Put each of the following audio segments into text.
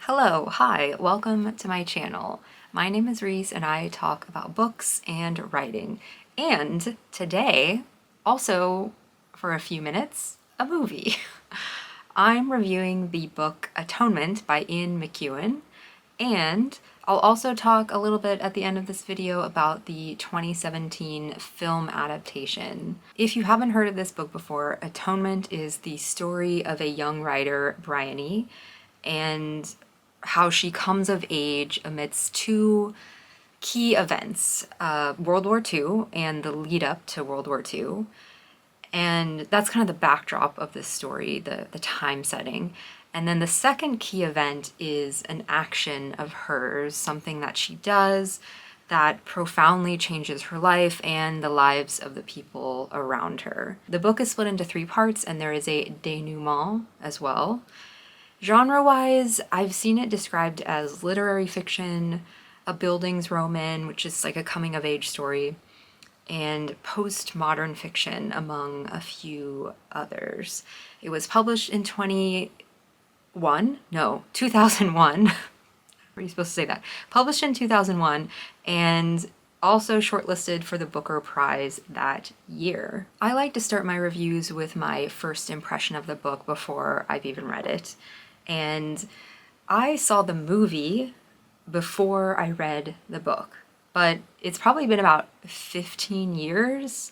Hello, hi, welcome to my channel. My name is Reese and I talk about books and writing. And today, also for a few minutes, a movie. I'm reviewing the book Atonement by Ian McEwan, and I'll also talk a little bit at the end of this video about the 2017 film adaptation. If you haven't heard of this book before, Atonement is the story of a young writer, Bryony, and how she comes of age amidst two key events, World War II and the lead up to World War II. And that's kind of the backdrop of this story, the time setting. And then the second key event is an action of hers, something that she does that profoundly changes her life and the lives of the people around her. The book is split into 3 parts, and there is a denouement as well. Genre-wise, I've seen it described as literary fiction, a Bildungsroman, which is like a coming-of-age story, and postmodern fiction, among a few others. It was published in 2001. How are you supposed to say that? Published in 2001, and also shortlisted for the Booker Prize that year. I like to start my reviews with my first impression of the book before I've even read it. And I saw the movie before I read the book, but it's probably been about 15 years.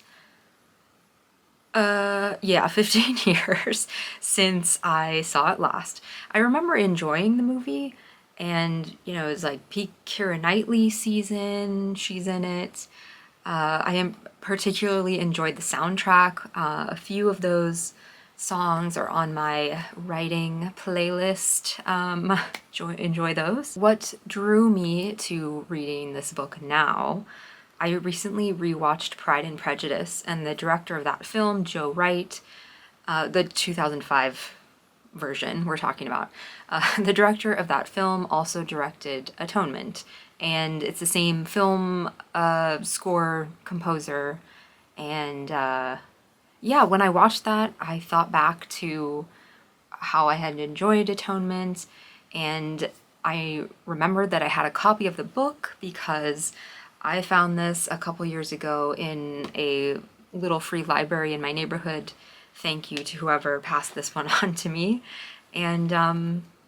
15 years since I saw it last. I remember enjoying the movie, and it was like peak Keira Knightley season, she's in it. I particularly enjoyed the soundtrack. A few of those songs are on my writing playlist. Enjoy those. What drew me to reading this book now, I recently rewatched Pride and Prejudice, and the director of that film, Joe Wright, the 2005 version we're talking about, the director of that film also directed Atonement, and it's the same film score composer, and yeah, when I watched that, I thought back to how I had enjoyed Atonement, and I remembered that I had a copy of the book because I found this a couple years ago in a little free library in my neighborhood. Thank you to whoever passed this one on to me. And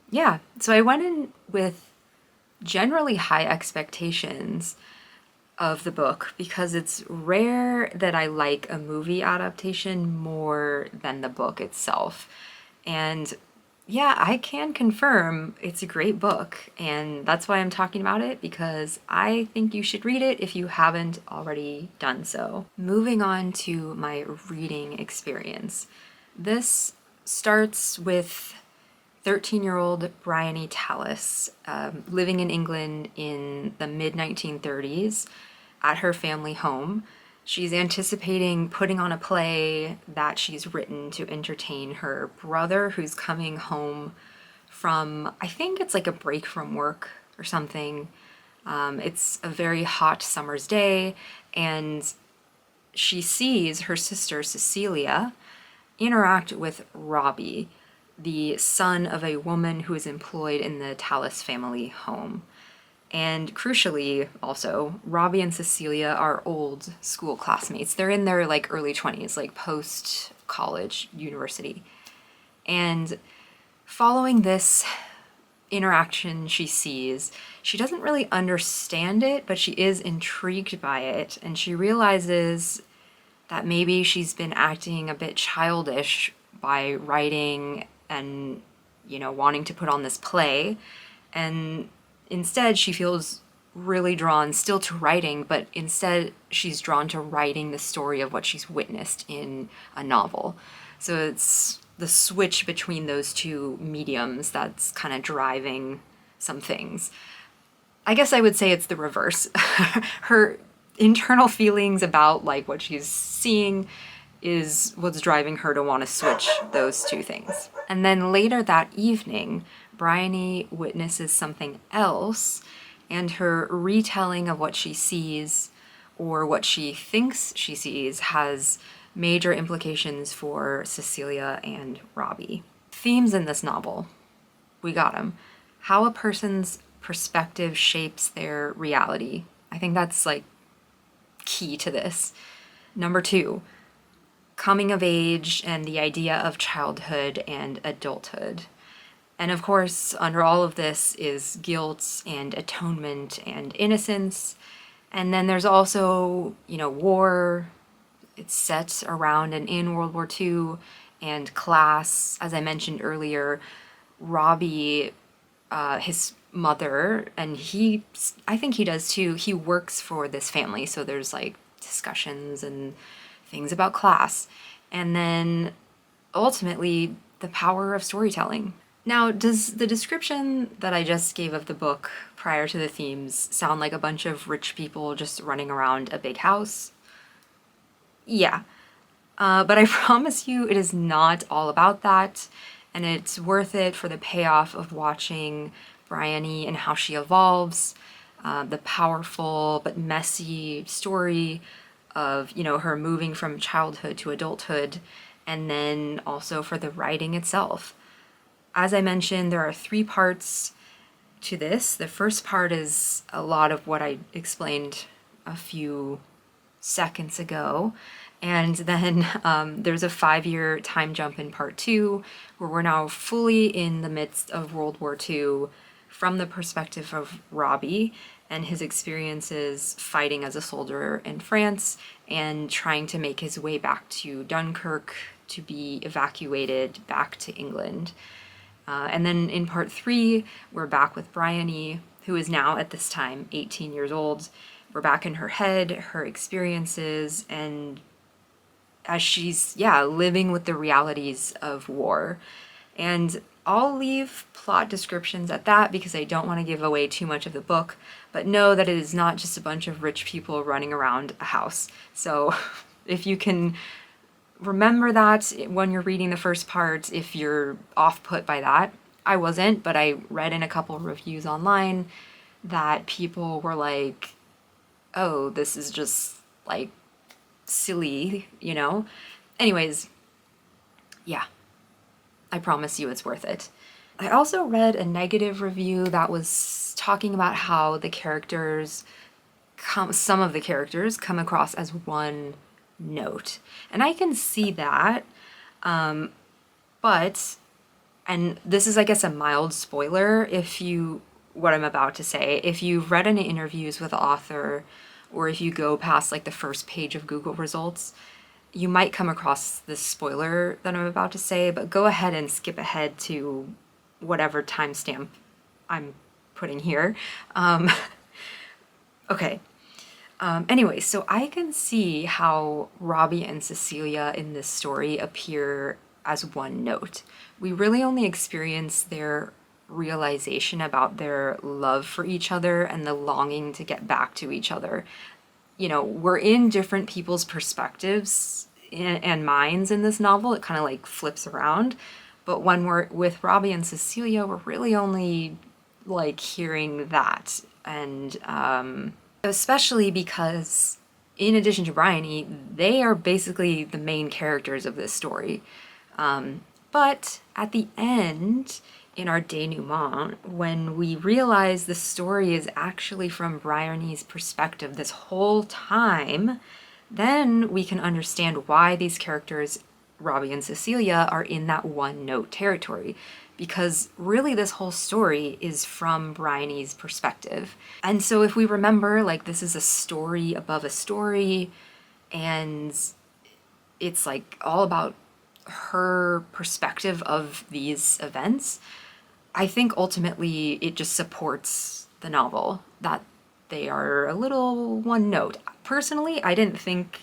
yeah, so I went in with generally high expectations of the book because it's rare that I like a movie adaptation more than the book itself. And yeah, I can confirm it's a great book, and that's why I'm talking about it, because I think you should read it if you haven't already done so. Moving on to my reading experience. This starts with 13-year-old Bryony Tallis, living in England in the mid-1930s at her family home. She's anticipating putting on a play that she's written to entertain her brother, who's coming home from, I think it's like a break from work or something. It's a very hot summer's day, and she sees her sister Cecilia interact with Robbie, the son of a woman who is employed in the Tallis family home. And crucially, also, Robbie and Cecilia are old school classmates. They're in their like early 20s, like post-college university. And following this interaction she sees, she doesn't really understand it, but she is intrigued by it, and she realizes that maybe she's been acting a bit childish by writing and, wanting to put on this play. And instead, she feels really drawn still to writing, but instead she's drawn to writing the story of what she's witnessed in a novel. So it's the switch between those two mediums that's kind of driving some things. I guess I would say it's the reverse. Her internal feelings about like what she's seeing is what's driving her to want to switch those two things. And then later that evening, Bryony witnesses something else, and her retelling of what she sees, or what she thinks she sees, has major implications for Cecilia and Robbie. Themes in this novel, we got them. how a person's perspective shapes their reality. I think that's like key to this. Number two, coming of age and the idea of childhood and adulthood. And of course, under all of this is guilt and atonement and innocence. And then there's also, war. It's set around and in World War II, and class. As I mentioned earlier, Robbie, his mother, and I think he does too, he works for this family. So there's like discussions and things about class. And then ultimately, the power of storytelling. Now, does the description that I just gave of the book prior to the themes sound like a bunch of rich people just running around a big house? Yeah. But I promise you it is not all about that, and it's worth it for the payoff of watching Bryony and how she evolves, the powerful but messy story of, her moving from childhood to adulthood, and then also for the writing itself. As I mentioned, there are 3 parts to this. The first part is a lot of what I explained a few seconds ago. And then there's a 5-year time jump in part 2, where we're now fully in the midst of World War II from the perspective of Robbie and his experiences fighting as a soldier in France and trying to make his way back to Dunkirk to be evacuated back to England. And then in part 3, we're back with Bryony, who is now at this time 18 years old. We're back in her head, her experiences, and as she's, living with the realities of war. And I'll leave plot descriptions at that because I don't want to give away too much of the book, but know that it is not just a bunch of rich people running around a house. So if you can remember that when you're reading the first part, if you're off put by that. I wasn't, but I read in a couple reviews online that people were like, oh, this is just like silly, Anyways, yeah, I promise you it's worth it. I also read a negative review that was talking about how the characters, some of the characters come across as one note. And I can see that, but, and this is, I guess, a mild spoiler what I'm about to say, if you've read any interviews with the author, or if you go past like the first page of Google results, you might come across this spoiler that I'm about to say, but go ahead and skip ahead to whatever timestamp I'm putting here. Okay. Anyway, so I can see how Robbie and Cecilia in this story appear as one note. We really only experience their realization about their love for each other and the longing to get back to each other. We're in different people's perspectives and minds in this novel. It kind of like flips around. But when we're with Robbie and Cecilia, we're really only like hearing that. And especially because in addition to Bryony, they are basically the main characters of this story. But at the end, in our denouement, when we realize the story is actually from Bryony's perspective this whole time, then we can understand why these characters, Robbie and Cecilia, are in that one-note territory. Because really this whole story is from Bryony's perspective. And so if we remember, like, this is a story above a story, and it's like all about her perspective of these events, I think ultimately it just supports the novel that they are a little one note. Personally, I didn't think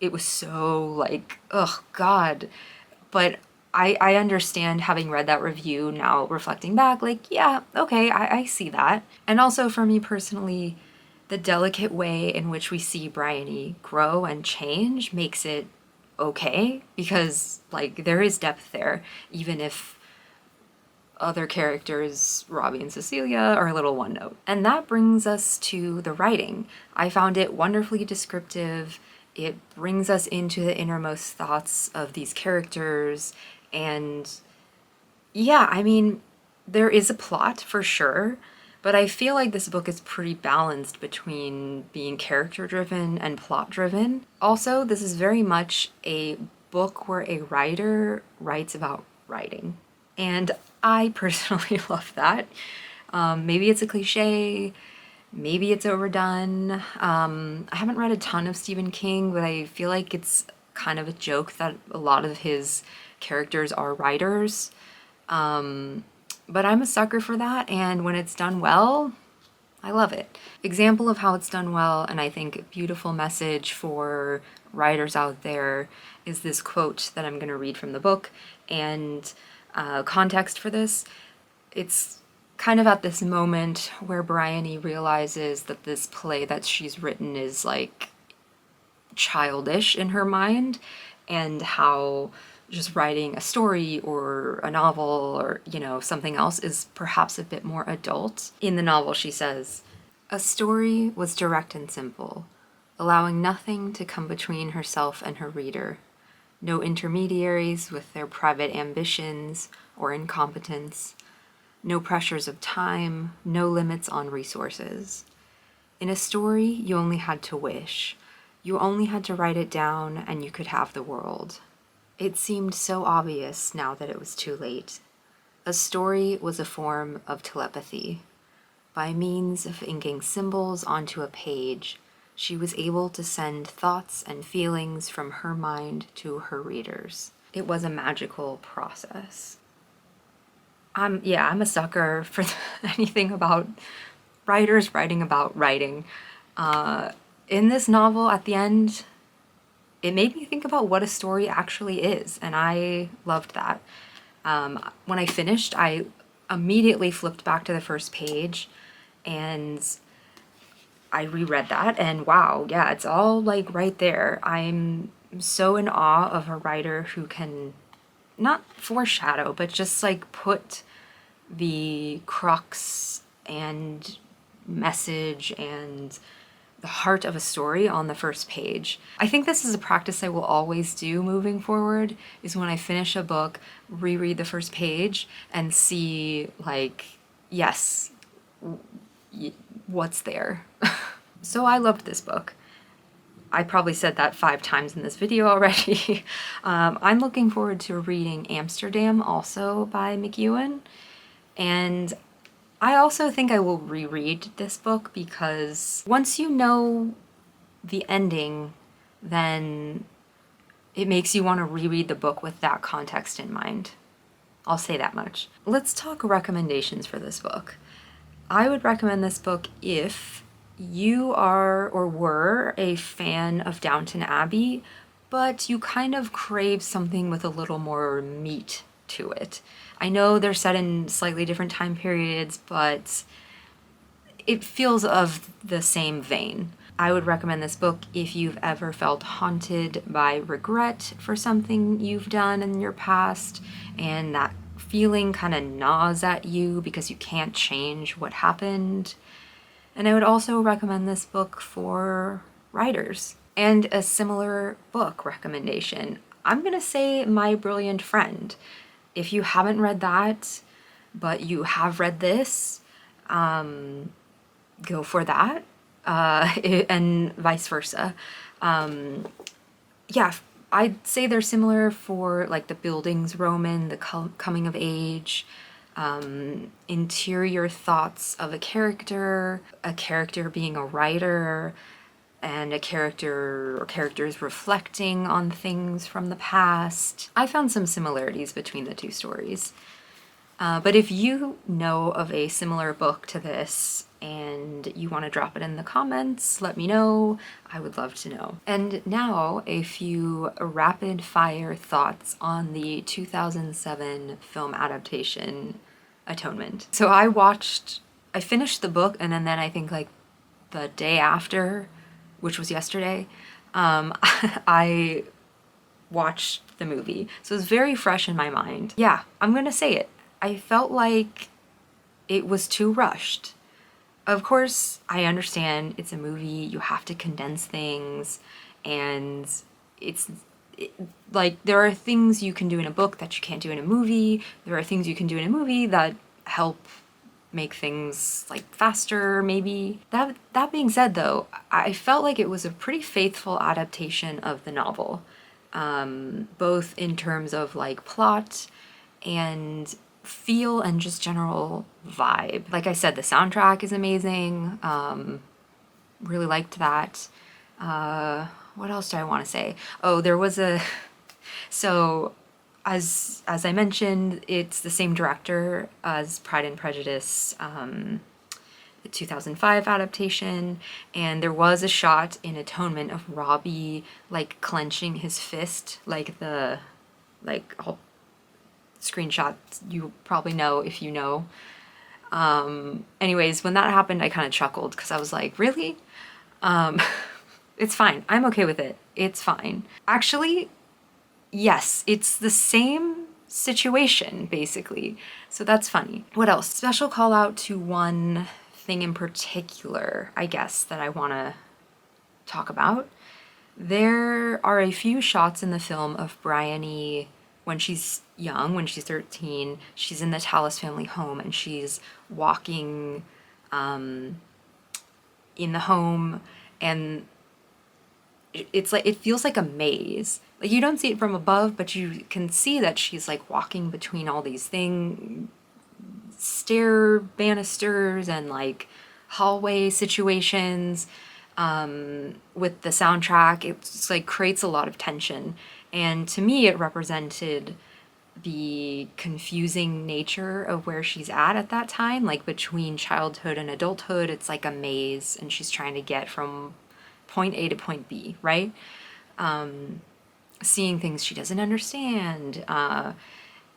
it was so like, oh God, but I understand, having read that review now, reflecting back, like, yeah, okay, I see that. And also for me personally, the delicate way in which we see Bryony grow and change makes it okay, because like there is depth there, even if other characters, Robbie and Cecilia, are a little one note. And that brings us to the writing. I found it wonderfully descriptive. It brings us into the innermost thoughts of these characters. And yeah, I mean, There is a plot for sure, but I feel like this book is pretty balanced between being character driven and plot driven. Also, this is very much a book where a writer writes about writing. And I personally love that. Maybe it's a cliche, maybe it's overdone. I haven't read a ton of Stephen King, but I feel like it's kind of a joke that a lot of his characters are writers. But I'm a sucker for that, and when it's done well, I love it. Example of how it's done well, and I think a beautiful message for writers out there, is this quote that I'm going to read from the book. And context for this, it's kind of at this moment where Bryony realizes that this play that she's written is like childish in her mind, and how just writing a story or a novel or, you know, something else is perhaps a bit more adult. In the novel, she says, "A story was direct and simple, allowing nothing to come between herself and her reader. No intermediaries with their private ambitions or incompetence. No pressures of time, no limits on resources. In a story, you only had to wish. You only had to write it down and you could have the world. It seemed so obvious now that it was too late. A story was a form of telepathy. By means of inking symbols onto a page, she was able to send thoughts and feelings from her mind to her readers. It was a magical process." I'm a sucker for anything about writers writing about writing. In this novel, at the end, it made me think about what a story actually is, and I loved that. When I finished, I immediately flipped back to the first page, and I reread that, and wow, yeah, it's all like right there. I'm so in awe of a writer who can not foreshadow, but just like put the crux and message and the heart of a story on the first page. I think this is a practice I will always do moving forward, is when I finish a book, reread the first page and see, like, yes, what's there. So I loved this book. I probably said that 5 times in this video already. I'm looking forward to reading Amsterdam, also by McEwan. And I also think I will reread this book, because once you know the ending, then it makes you want to reread the book with that context in mind. I'll say that much. Let's talk recommendations for this book. I would recommend this book if you are or were a fan of Downton Abbey, but you kind of crave something with a little more meat to it. I know they're set in slightly different time periods, but it feels of the same vein. I would recommend this book if you've ever felt haunted by regret for something you've done in your past, and that feeling kind of gnaws at you because you can't change what happened. And I would also recommend this book for writers. And a similar book recommendation, I'm gonna say My Brilliant Friend. If you haven't read that, but you have read this, go for that, and vice versa. Yeah, I'd say they're similar for like the Bildungsroman, the coming of age, interior thoughts of a character being a writer, and a character or characters reflecting on things from the past. I found some similarities between the two stories. But if you know of a similar book to this and you want to drop it in the comments, let me know. I would love to know. And now a few rapid fire thoughts on the 2007 film adaptation Atonement. So I finished the book, and then I think like the day after, which was yesterday, I watched the movie. So it was very fresh in my mind. Yeah, I'm gonna say it. I felt like it was too rushed. Of course, I understand it's a movie, you have to condense things, and like there are things you can do in a book that you can't do in a movie. There are things you can do in a movie that help make things like faster, maybe. That being said, though, I felt like it was a pretty faithful adaptation of the novel, both in terms of like plot and feel and just general vibe. Like I said, the soundtrack is amazing. Really liked that. What else do I want to say? Oh, there was a so as I mentioned, it's the same director as Pride and Prejudice, the 2005 adaptation, and there was a shot in Atonement of Robbie like clenching his fist, like the I'll screenshot, you probably know if you know. Anyways, when that happened, I kind of chuckled because I was like, really? It's fine. I'm okay with it. It's fine. Actually, yes, it's the same situation, basically. So that's funny. What else? Special call out to one thing in particular, I guess, that I want to talk about. There are a few shots in the film of Bryony when she's young, when she's 13. She's in the Tallis family home and she's walking in the home, and it's like, it feels like a maze. Like, you don't see it from above, but you can see that she's like walking between all these stair banisters and like hallway situations. With the soundtrack, it's like creates a lot of tension, and to me it represented the confusing nature of where she's at that time, like between childhood and adulthood. It's like a maze and she's trying to get from point A to point B, right? Seeing things she doesn't understand.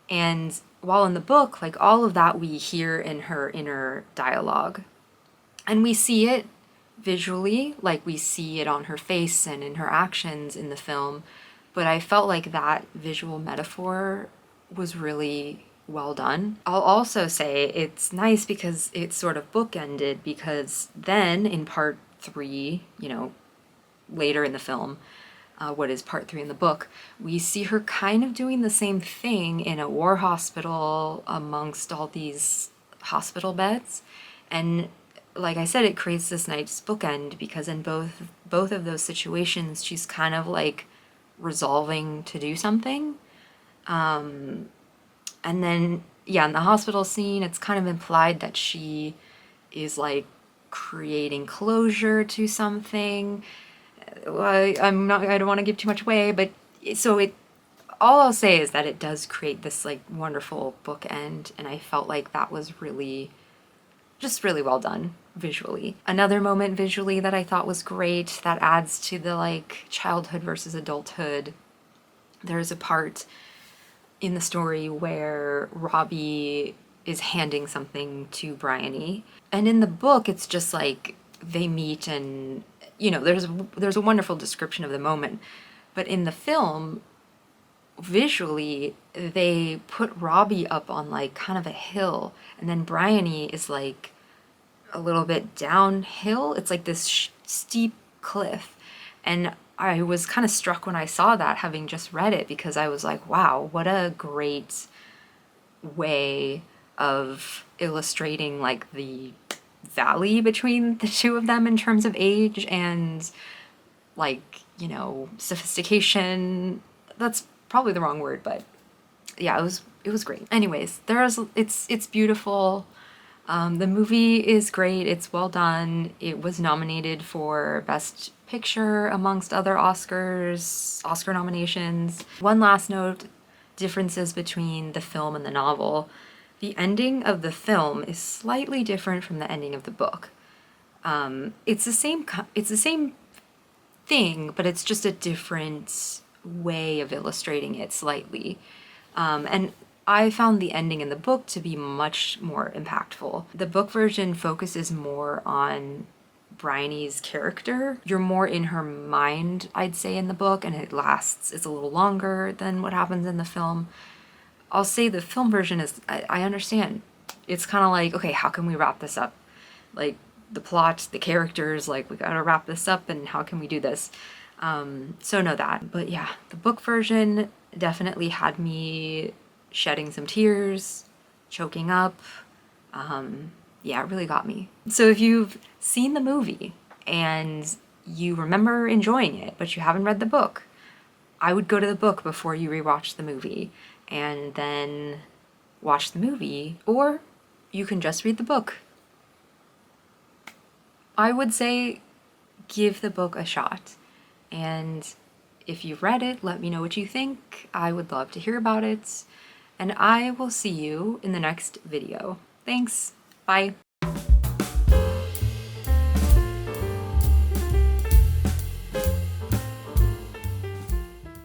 And while in the book, like all of that we hear in her inner dialogue. And we see it visually, like we see it on her face and in her actions in the film. But I felt like that visual metaphor was really well done. I'll also say it's nice because it's sort of bookended, because then in part 3, later in the film, what is part 3 in the book, we see her kind of doing the same thing in a war hospital amongst all these hospital beds. And like I said, it creates this nice bookend because in both of those situations, she's kind of like resolving to do something. And then, yeah, in the hospital scene, it's kind of implied that she is like creating closure to something. I don't want to give too much away, but all I'll say is that it does create this like wonderful bookend, and I felt like that was really well done visually. Another moment visually that I thought was great, that adds to the like childhood versus adulthood. There's a part in the story where Robbie is handing something to Bryony, and in the book it's just like they meet and there's a wonderful description of the moment, but in the film visually they put Robbie up on like kind of a hill, and then Bryony is like a little bit downhill. It's like this steep cliff, and I was kind of struck when I saw that, having just read it, because I was like, wow, what a great way of illustrating like the valley between the two of them in terms of age and like sophistication. That's probably the wrong word, but yeah, it was great. Anyways, it's beautiful. The movie is great. It's well done. It was nominated for Best Picture amongst other Oscar nominations. One last note, differences between the film and the novel. The ending of the film is slightly different from the ending of the book. It's the same thing, but it's just a different way of illustrating it slightly. And I found the ending in the book to be much more impactful. The book version focuses more on Bryony's character. You're more in her mind, I'd say, in the book, and it's a little longer than what happens in the film. I'll say the film version is, I understand. It's kind of like, okay, how can we wrap this up? Like, the plot, the characters, like, we gotta wrap this up, and how can we do this? So know that. But yeah, the book version definitely had me shedding some tears, choking up, Yeah, it really got me. So if you've seen the movie and you remember enjoying it, but you haven't read the book, I would go to the book before you rewatch the movie and then watch the movie, or you can just read the book. I would say give the book a shot. And if you've read it, let me know what you think. I would love to hear about it. And I will see you in the next video. Thanks. Bye.